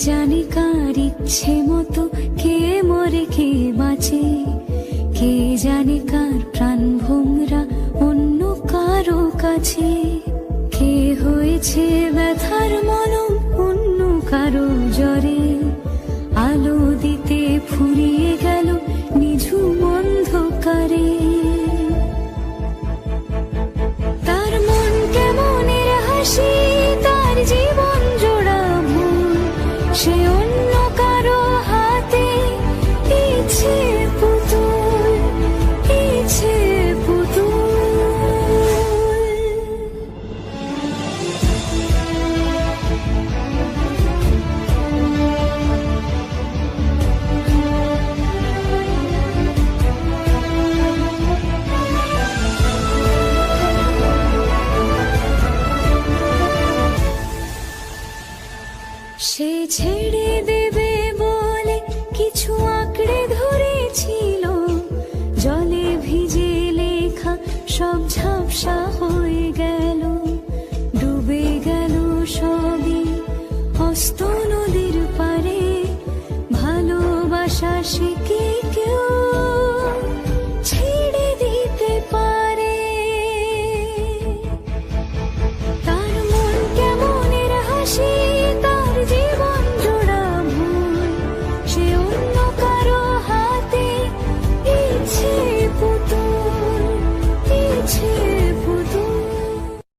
জানে কার ইচ্ছে মতো কে মরে কে বাঁচে, কে জানে কার প্রাণ ভোমরা অন্য কারো কাছে, কে হয়েছে ব্যথার মলম অন্য কারো জ্বরে, আলো দিতে ফুরিয়ে গেল নিঝুম অন্ধকারে। তার মন কেমনের হাসি, তার জীবন জোড়া ভুল, সে অন্য কারো হাতে ইচ্ছে পুতুল, ইচ্ছে পুতুল। সে ছেড়ে দেবে বলে কিছু আঁকড়ে ধরেছিল,